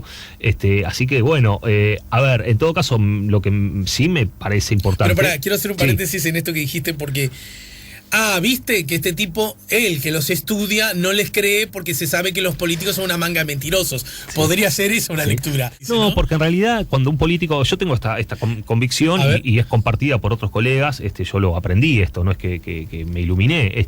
Así que bueno, a ver, en todo caso, lo que sí me parece importante. Pero quiero hacer un paréntesis en esto que dijiste, porque viste que este tipo, él que los estudia, no les cree porque se sabe que los políticos son una manga de mentirosos. Sí. Podría ser eso una lectura. No, porque en realidad cuando un político, yo tengo esta convicción y es compartida por otros colegas, yo lo aprendí, esto no es que me iluminé.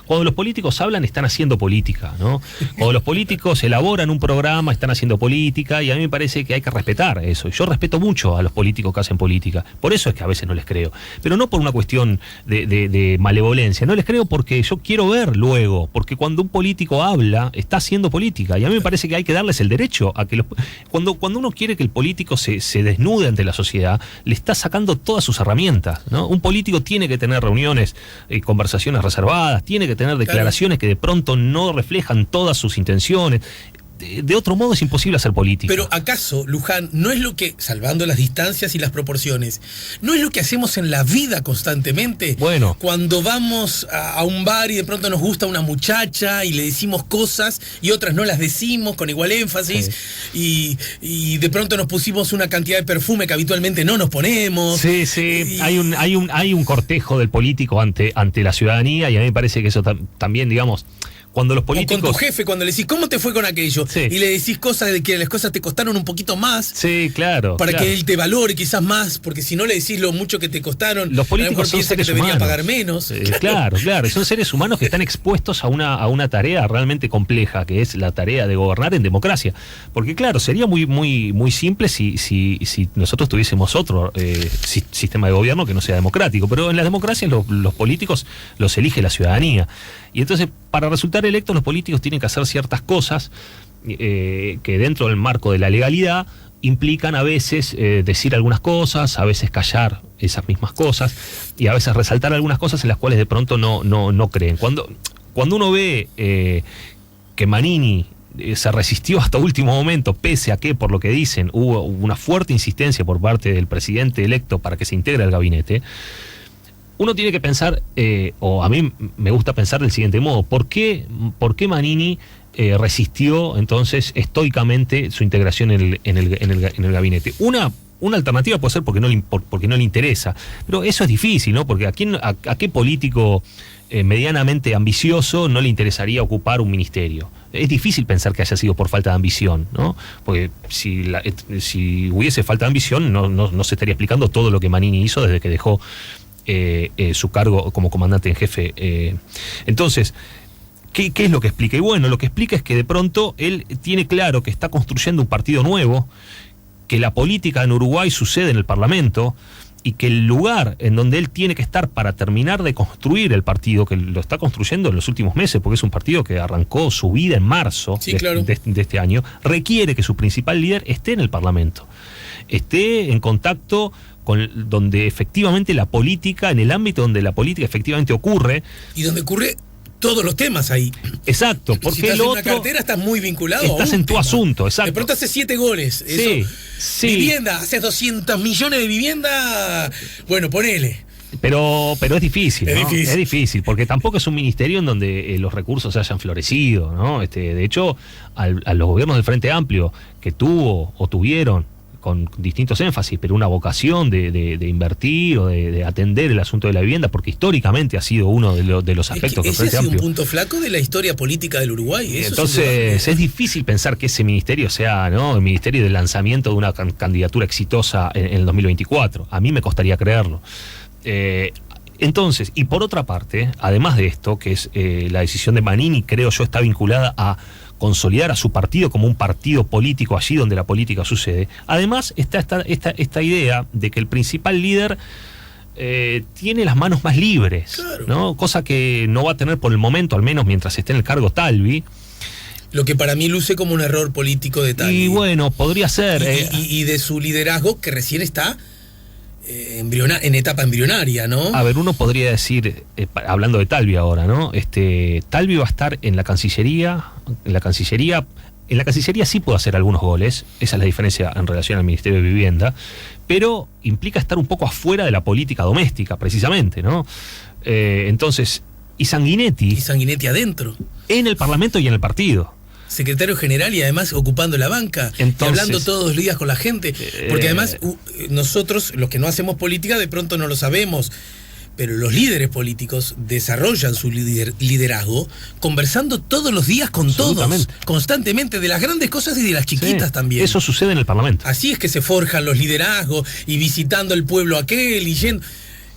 Cuando los políticos hablan, están haciendo política, ¿no? Cuando los políticos elaboran un programa, están haciendo política, y a mí me parece que hay que respetar eso. Yo respeto mucho a los políticos que hacen política. Por eso es que a veces no les creo. Pero no por una cuestión de malevolencia. No les creo porque yo quiero ver luego, porque cuando un político habla, está haciendo política, y a mí me parece que hay que darles el derecho a que cuando uno quiere que el político se desnude ante la sociedad, le está sacando todas sus herramientas, ¿no? Un político tiene que tener reuniones, conversaciones reservadas, tiene que tener declaraciones que de pronto no reflejan todas sus intenciones. De otro modo es imposible hacer política. Pero ¿acaso, Luján, no es lo que, salvando las distancias y las proporciones, no es lo que hacemos en la vida constantemente? Bueno. Cuando vamos a un bar y de pronto nos gusta una muchacha y le decimos cosas y otras no las decimos con igual énfasis, sí. y de pronto nos pusimos una cantidad de perfume que habitualmente no nos ponemos. Sí, sí. Hay un cortejo del político ante la ciudadanía, y a mí me parece que eso también, digamos, cuando los O políticos... con tu jefe, cuando le decís, ¿cómo te fue con aquello? Sí. Y le decís cosas de que las cosas te costaron un poquito más. Sí, claro. Para claro. que él te valore quizás más, porque si no le decís lo mucho que te costaron, Los políticos son piensa que seres te debería humanos. pagar menos. Claro, son seres humanos que están expuestos a una tarea realmente compleja, que es la tarea de gobernar en democracia. Porque claro, sería muy simple si nosotros tuviésemos otro sistema de gobierno que no sea democrático, pero en las democracias los políticos los elige la ciudadanía. Y entonces, para resultar electos, los políticos tienen que hacer ciertas cosas que dentro del marco de la legalidad implican a veces decir algunas cosas, a veces callar esas mismas cosas y a veces resaltar algunas cosas en las cuales de pronto no creen. Cuando uno ve que Manini se resistió hasta último momento, pese a que, por lo que dicen, hubo una fuerte insistencia por parte del presidente electo para que se integre al gabinete, uno tiene que pensar, o a mí me gusta pensar del siguiente modo: ¿por qué Manini resistió entonces estoicamente su integración en el gabinete? Una alternativa puede ser porque no le interesa, pero eso es difícil, ¿no? Porque a qué político medianamente ambicioso no le interesaría ocupar un ministerio. Es difícil pensar que haya sido por falta de ambición, ¿no? Porque si hubiese falta de ambición, no se estaría explicando todo lo que Manini hizo desde que dejó su cargo como comandante en jefe. Entonces, ¿qué es lo que explica? Y bueno, lo que explica es que de pronto él tiene claro que está construyendo un partido nuevo, que la política en Uruguay sucede en el Parlamento y que el lugar en donde él tiene que estar para terminar de construir el partido, que lo está construyendo en los últimos meses, porque es un partido que arrancó su vida en marzo de este año, requiere que su principal líder esté en el Parlamento, esté en contacto con donde efectivamente la política, en el ámbito donde la política efectivamente ocurre. Y donde ocurre todos los temas ahí. Exacto, porque si estás en una cartera estás muy vinculado estás a un en tu tema. Asunto, exacto. De pronto haces 7 goles. Sí, Eso. sí. Vivienda, haces 200 millones de vivienda. Bueno, ponele. Pero es difícil, ¿no? Es difícil. Es difícil, porque tampoco es un ministerio en donde los recursos hayan florecido, ¿no? De hecho, a los gobiernos del Frente Amplio, que tuvo o tuvieron con distintos énfasis, pero una vocación de invertir o de atender el asunto de la vivienda, porque históricamente ha sido uno de los aspectos que el Frente Ese ha sido Amplio. un punto flaco de la historia política del Uruguay. Eso entonces es difícil pensar que ese ministerio sea, ¿no?, el ministerio de lanzamiento de una candidatura exitosa en el 2024. A mí me costaría creerlo. Entonces, y por otra parte, además de esto, que es la decisión de Manini, creo yo, está vinculada a consolidar a su partido como un partido político allí donde la política sucede. Además está esta idea de que el principal líder tiene las manos más libres, claro, ¿no? Cosa que no va a tener por el momento, al menos mientras esté en el cargo Talvi. Lo que para mí luce como un error político de Talvi. Y bueno, podría ser. Y de su liderazgo, que recién está en etapa embrionaria, ¿no? A ver, uno podría decir, hablando de Talvi ahora, ¿no? Talvi va a estar en la Cancillería. En la Cancillería sí puede hacer algunos goles. Esa es la diferencia en relación al Ministerio de Vivienda. Pero implica estar un poco afuera de la política doméstica, precisamente, ¿no? Entonces, y Sanguinetti adentro. En el Parlamento y en el partido. Secretario general y además ocupando la banca. Entonces, y hablando todos los días con la gente. Porque además nosotros, los que no hacemos política, de pronto no lo sabemos. Pero los líderes políticos desarrollan su liderazgo conversando todos los días con todos, constantemente, de las grandes cosas y de las chiquitas también. Eso sucede en el Parlamento. Así es que se forjan los liderazgos y visitando el pueblo aquel y yendo.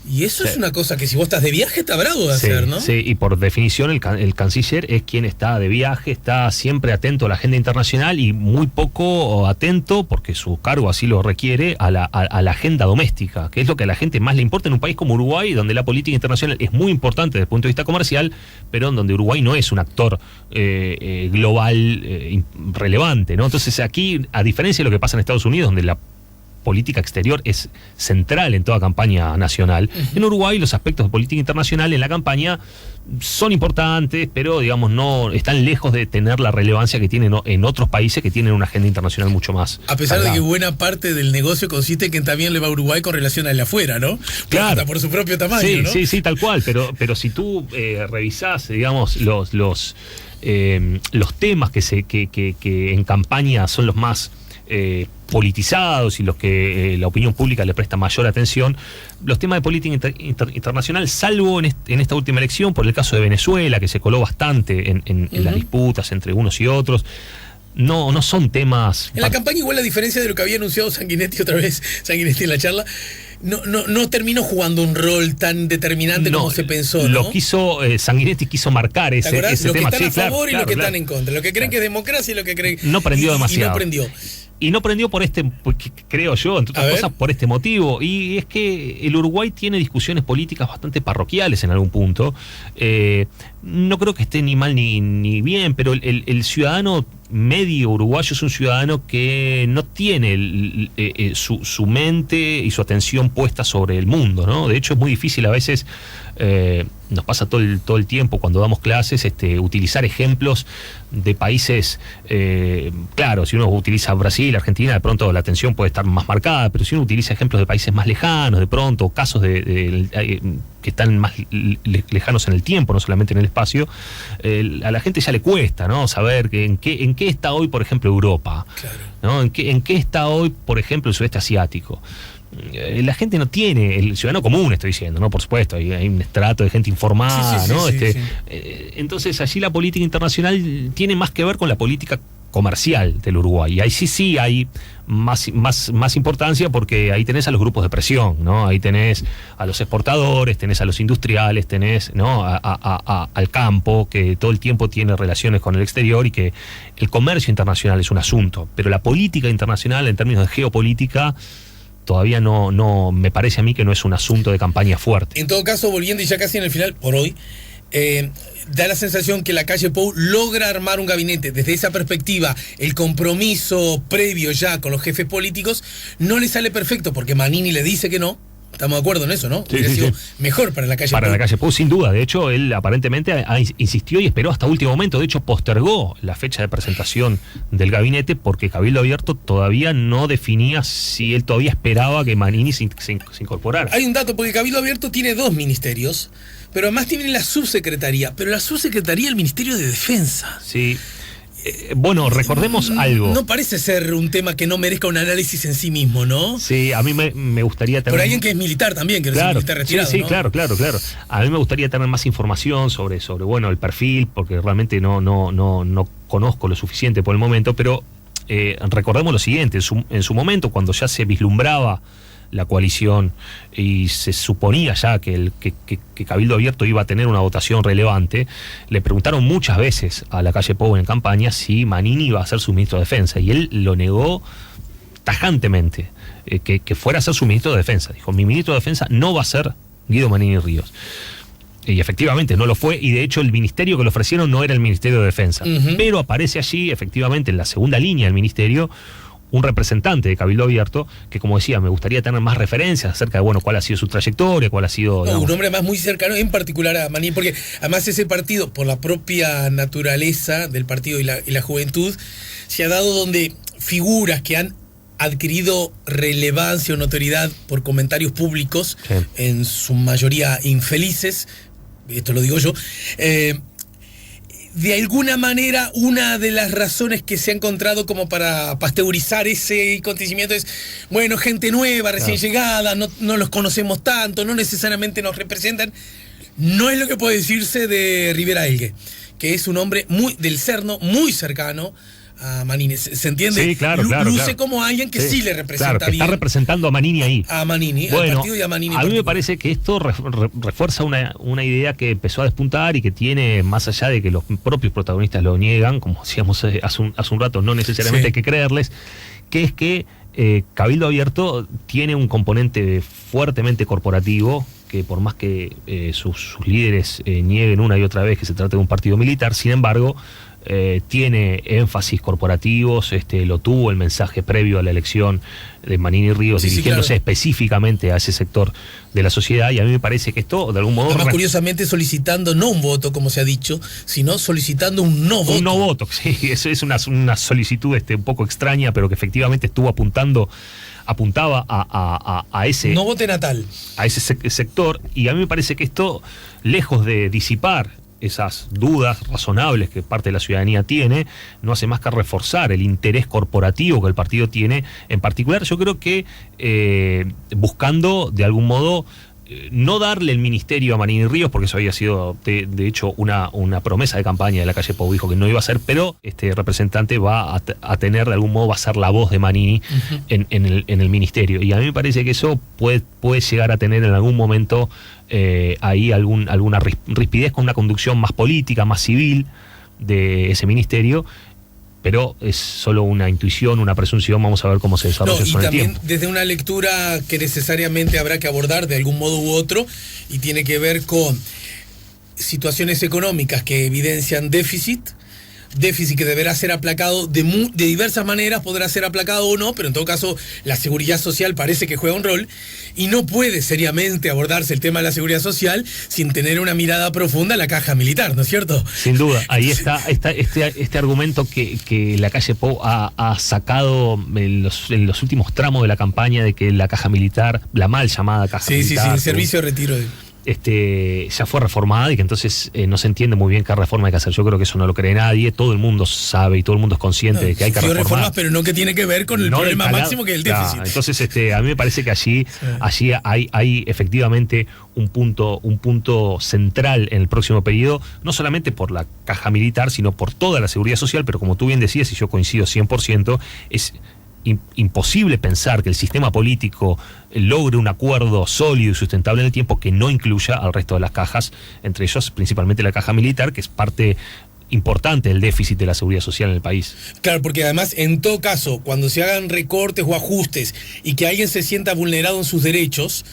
Y eso es una cosa que si vos estás de viaje está bravo de hacer, ¿no? Sí, y por definición el canciller es quien está de viaje, está siempre atento a la agenda internacional y muy poco atento, porque su cargo así lo requiere, a la agenda doméstica, que es lo que a la gente más le importa en un país como Uruguay, donde la política internacional es muy importante desde el punto de vista comercial, pero en donde Uruguay no es un actor global relevante, ¿no? Entonces aquí, a diferencia de lo que pasa en Estados Unidos, donde la política exterior es central en toda campaña nacional. En Uruguay los aspectos de política internacional en la campaña son importantes, pero digamos no están lejos de tener la relevancia que tienen en otros países que tienen una agenda internacional mucho más. A pesar de que buena parte del negocio consiste en que también le va a Uruguay con relación al de afuera, ¿no? Claro. Hasta por su propio tamaño, sí, ¿no? Sí, tal cual, pero si tú revisás, digamos, los temas que en campaña son los más politizados y los que la opinión pública le presta mayor atención, los temas de política internacional, salvo en esta última elección, por el caso de Venezuela, que se coló bastante en las disputas entre unos y otros, no son temas... En la campaña, igual, a diferencia de lo que había anunciado Sanguinetti otra vez, Sanguinetti en la charla, no terminó jugando un rol tan determinante como se pensó, ¿no? Lo quiso, Sanguinetti quiso marcar ese tema. Los que están a favor y claro, los que están en contra. Los que creen que es democracia y los que creen... No prendió demasiado. Y no prendió. Y no prendió por creo yo, entre otras cosas, por este motivo. Y es que el Uruguay tiene discusiones políticas bastante parroquiales en algún punto. No creo que esté ni mal ni bien, pero el ciudadano medio uruguayo es un ciudadano que no tiene su mente y su atención puesta sobre el mundo, ¿no? De hecho, es muy difícil a veces, nos pasa todo el tiempo cuando damos clases, utilizar ejemplos de países, claro, si uno utiliza Brasil, Argentina, de pronto la atención puede estar más marcada, pero si uno utiliza ejemplos de países más lejanos, de pronto, casos que están más lejanos en el tiempo, no solamente en el espacio, a la gente ya le cuesta, ¿no? Saber en qué está hoy, por ejemplo, Europa, claro, ¿no? ¿En qué está hoy, por ejemplo, el sudeste asiático? La gente no tiene, el ciudadano común estoy diciendo, ¿no? Por supuesto, hay un estrato de gente informada, ¿no? Sí. Entonces allí la política internacional tiene más que ver con la política comercial del Uruguay. Y ahí sí hay más importancia, porque ahí tenés a los grupos de presión, ¿no? Ahí tenés a los exportadores, tenés a los industriales, tenés, ¿no? al campo, que todo el tiempo tiene relaciones con el exterior, y que el comercio internacional es un asunto. Pero la política internacional, en términos de geopolítica, todavía no me parece a mí que no es un asunto de campaña fuerte. En todo caso, volviendo y ya casi en el final, por hoy, da la sensación que la calle Pou logra armar un gabinete. Desde esa perspectiva, el compromiso previo ya con los jefes políticos no le sale perfecto, porque Manini le dice que no. Estamos de acuerdo en eso, ¿no? Sí, Hubiera sido mejor para la calle Pou. Para la calle Pou, sin duda. De hecho, él aparentemente insistió y esperó hasta último momento. De hecho, postergó la fecha de presentación del gabinete, porque Cabildo Abierto todavía no definía si él todavía esperaba que Manini se incorporara. Hay un dato, porque Cabildo Abierto tiene 2 ministerios, pero además tiene la subsecretaría. Pero la subsecretaría del Ministerio de Defensa. Sí. Bueno, recordemos algo. No parece ser un tema que no merezca un análisis en sí mismo, ¿no? Sí, a mí me gustaría tener... Por alguien que es militar también, que no es un militar retirado, sí, ¿no? Claro. A mí me gustaría tener más información sobre bueno, el perfil, porque realmente no conozco lo suficiente por el momento, pero recordemos lo siguiente, en su momento, cuando ya se vislumbraba la coalición y se suponía ya que Cabildo Abierto iba a tener una votación relevante, le preguntaron muchas veces a la calle Pou en campaña si Manini iba a ser su ministro de Defensa, y él lo negó tajantemente, que fuera a ser su ministro de Defensa. Dijo: mi ministro de Defensa no va a ser Guido Manini Ríos. Y efectivamente no lo fue, y de hecho el ministerio que le ofrecieron no era el Ministerio de Defensa. Pero aparece allí, efectivamente, en la segunda línea del ministerio, un representante de Cabildo Abierto, que, como decía, me gustaría tener más referencias acerca de, bueno, cuál ha sido su trayectoria, cuál ha sido... un hombre más muy cercano, en particular a Manini, porque además ese partido, por la propia naturaleza del partido y la juventud, se ha dado donde figuras que han adquirido relevancia o notoriedad por comentarios públicos, sí, en su mayoría infelices, esto lo digo yo, de alguna manera, una de las razones que se ha encontrado como para pasteurizar ese acontecimiento es, bueno, gente nueva, recién llegada, no los conocemos tanto, no necesariamente nos representan. No es lo que puede decirse de Rivera Elgue, que es un hombre del Cerno, muy cercano a Manini. ¿Se entiende? Sí, claro. Luce como alguien que sí le representa, claro, que bien. Está representando a Manini ahí. A Manini, bueno, al partido y a Manini. A mí me parece que esto refuerza una idea que empezó a despuntar y que tiene, más allá de que los propios protagonistas lo niegan, como decíamos hace un rato, no necesariamente hay que creerles, que es que Cabildo Abierto tiene un componente fuertemente corporativo, que por más que sus líderes nieguen una y otra vez que se trata de un partido militar, sin embargo, tiene énfasis corporativos, lo tuvo el mensaje previo a la elección de Manini Ríos, dirigiéndose específicamente a ese sector de la sociedad, y a mí me parece que esto, de algún modo... Además, curiosamente, solicitando no un voto, como se ha dicho, sino solicitando un no voto. Un no voto, sí, eso es una solicitud un poco extraña, pero que efectivamente apuntaba a ese... No vote natal. A ese sector, y a mí me parece que esto, lejos de disipar esas dudas razonables que parte de la ciudadanía tiene, no hace más que reforzar el interés corporativo que el partido tiene. En particular, yo creo que buscando, de algún modo, no darle el ministerio a Marini Ríos, porque eso había sido, de hecho, una promesa de campaña de la calle Pou, dijo que no iba a ser, pero este representante va a tener, de algún modo, va a ser la voz de Marini en el ministerio. Y a mí me parece que eso puede llegar a tener en algún momento ahí alguna rispidez con una conducción más política, más civil de ese ministerio. Pero es solo una intuición, una presunción, vamos a ver cómo se desarrolla eso en el tiempo. Y también desde una lectura que necesariamente habrá que abordar de algún modo u otro, y tiene que ver con situaciones económicas que evidencian déficit que deberá ser aplacado de diversas maneras, podrá ser aplacado o no, pero en todo caso la seguridad social parece que juega un rol, y no puede seriamente abordarse el tema de la seguridad social sin tener una mirada profunda a la caja militar, ¿no es cierto? Sin duda, ahí está este argumento que la calle Pou ha sacado en los últimos tramos de la campaña, de que la caja militar, la mal llamada caja militar... Sí, el servicio de retiro... ya fue reformada, y que entonces no se entiende muy bien qué reforma hay que hacer. Yo creo que eso no lo cree nadie, todo el mundo sabe y todo el mundo es consciente de que hay que reformar. Reformas, pero no que tiene que ver con el problema máximo, que es el déficit. Entonces a mí me parece que allí hay efectivamente un punto central en el próximo periodo, no solamente por la caja militar, sino por toda la seguridad social, pero como tú bien decías, y yo coincido 100%, es imposible pensar que el sistema político logre un acuerdo sólido y sustentable en el tiempo que no incluya al resto de las cajas, entre ellos principalmente la caja militar, que es parte importante del déficit de la seguridad social en el país. Claro, porque además, en todo caso, cuando se hagan recortes o ajustes y que alguien se sienta vulnerado en sus derechos,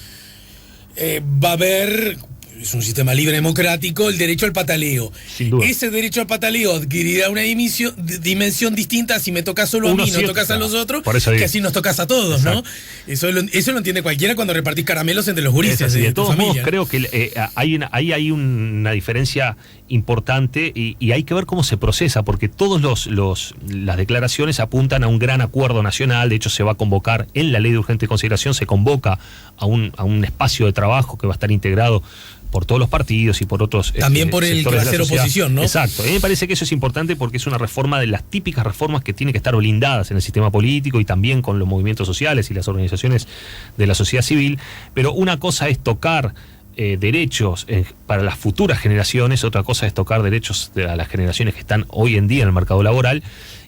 va a haber... Es un sistema libre democrático, el derecho al pataleo. Sin duda. Ese derecho al pataleo adquirirá una dimensión distinta si me toca solo a mí, no tocas a los otros, que así nos tocas a todos, exacto, ¿no? Eso lo entiende cualquiera cuando repartís caramelos entre los gurises de todos familia, modos, ¿no? creo que hay una diferencia importante, y hay que ver cómo se procesa, porque todas las declaraciones apuntan a un gran acuerdo nacional. De hecho, se va a convocar en la ley de urgente consideración, se convoca a un espacio de trabajo que va a estar integrado por todos los partidos y por otros también por el que va a ser oposición, ¿no? Exacto. A mí me parece que eso es importante porque es una reforma de las típicas reformas que tienen que estar blindadas en el sistema político y también con los movimientos sociales y las organizaciones de la sociedad civil. Pero una cosa es tocar derechos para las futuras generaciones, otra cosa es tocar derechos de las generaciones que están hoy en día en el mercado laboral.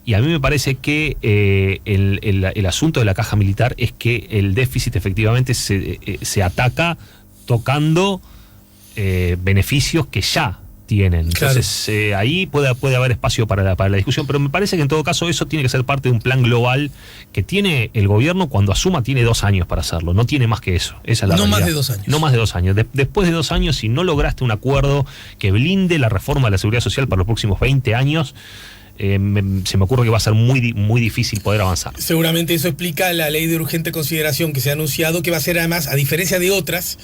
Y a mí me parece que el asunto de la caja militar es que el déficit efectivamente se ataca tocando beneficios que ya tienen. Entonces, claro, ahí puede haber espacio para la discusión, pero me parece que en todo caso eso tiene que ser parte de un plan global que tiene el gobierno. Cuando asuma, tiene 2 años para hacerlo, no tiene más que eso. Esa es la realidad. Más de 2 años. No más de 2 años. Después de 2 años, si no lograste un acuerdo que blinde la reforma de la seguridad social para los próximos 20 años, se me ocurre que va a ser muy, muy difícil poder avanzar. Seguramente eso explica la ley de urgente consideración que se ha anunciado, que va a ser además, a diferencia de otras,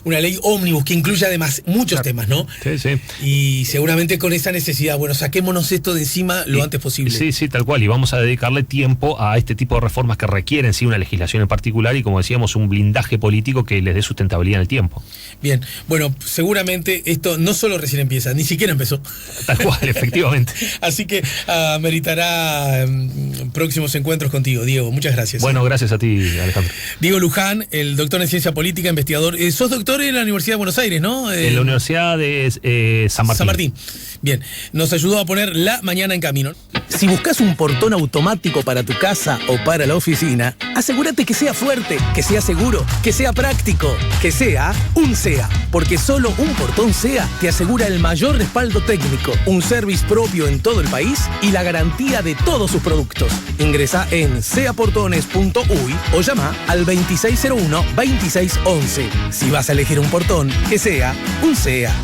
una ley ómnibus que incluye además muchos temas, ¿no? Sí. Y seguramente con esa necesidad, bueno, saquémonos esto de encima lo antes posible. Sí, tal cual. Y vamos a dedicarle tiempo a este tipo de reformas que requieren, sí, una legislación en particular y, como decíamos, un blindaje político que les dé sustentabilidad en el tiempo. Bien, bueno, seguramente esto no solo recién empieza, ni siquiera empezó. Tal cual, efectivamente. Así que meritará próximos encuentros contigo, Diego. Muchas gracias. Bueno, gracias a ti, Alejandro. Diego Luján, el doctor en ciencia política, investigador. Sos doctor en la Universidad de Buenos Aires, ¿no? En la Universidad de San Martín. San Martín. Bien, nos ayudó a poner la mañana en camino. Si buscas un portón automático para tu casa o para la oficina, asegúrate que sea fuerte, que sea seguro, que sea práctico, que sea un SEA. Porque solo un portón SEA te asegura el mayor respaldo técnico, un service propio en todo el país y la garantía de todos sus productos. Ingresá en seaportones.uy o llama al 2601-2611. Si vas a elegir un portón, que sea un SEA.